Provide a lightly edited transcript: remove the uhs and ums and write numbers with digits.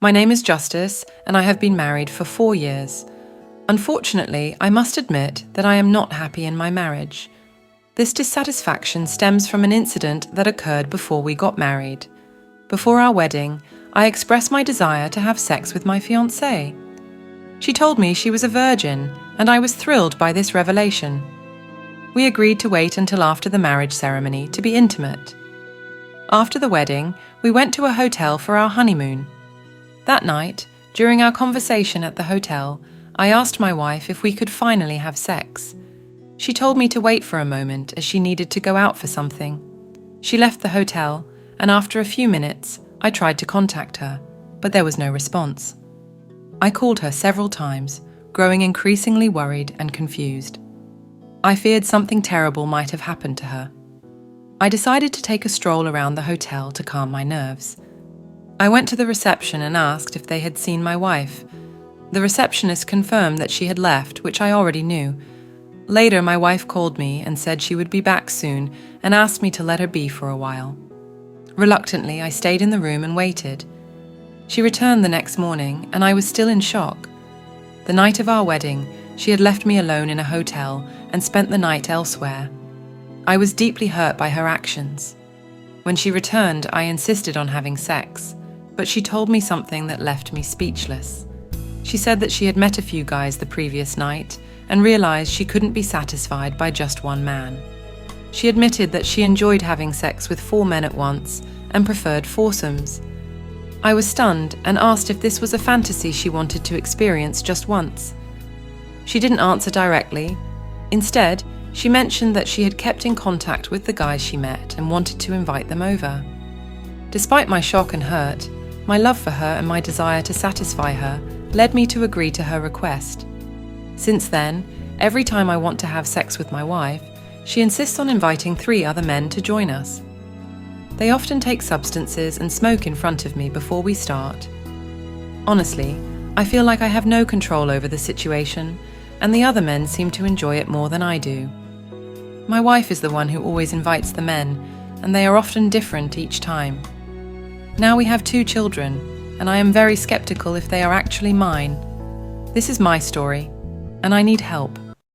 My name is Justice, and I have been married for 4 years. Unfortunately, I must admit that I am not happy in my marriage. This dissatisfaction stems from an incident that occurred before we got married. Before our wedding, I expressed my desire to have sex with my fiancée. She told me she was a virgin, and I was thrilled by this revelation. We agreed to wait until after the marriage ceremony to be intimate. After the wedding, we went to a hotel for our honeymoon. That night, during our conversation at the hotel, I asked my wife if we could finally have sex. She told me to wait for a moment as she needed to go out for something. She left the hotel, and after a few minutes, I tried to contact her, but there was no response. I called her several times, growing increasingly worried and confused. I feared something terrible might have happened to her. I decided to take a stroll around the hotel to calm my nerves. I went to the reception and asked if they had seen my wife. The receptionist confirmed that she had left, which I already knew. Later, my wife called me and said she would be back soon and asked me to let her be for a while. Reluctantly, I stayed in the room and waited. She returned the next morning, and I was still in shock. The night of our wedding, she had left me alone in a hotel and spent the night elsewhere. I was deeply hurt by her actions. When she returned, I insisted on having sex, but she told me something that left me speechless. She said that she had met a few guys the previous night and realized she couldn't be satisfied by just one man. She admitted that she enjoyed having sex with 4 men at once and preferred foursomes. I was stunned and asked if this was a fantasy she wanted to experience just once. She didn't answer directly. Instead, she mentioned that she had kept in contact with the guys she met and wanted to invite them over. Despite my shock and hurt, my love for her and my desire to satisfy her led me to agree to her request. Since then, every time I want to have sex with my wife, she insists on inviting 3 other men to join us. They often take substances and smoke in front of me before we start. Honestly, I feel like I have no control over the situation, and the other men seem to enjoy it more than I do. My wife is the one who always invites the men, and they are often different each time. Now we have 2 children, and I am very skeptical if they are actually mine. This is my story, and I need help.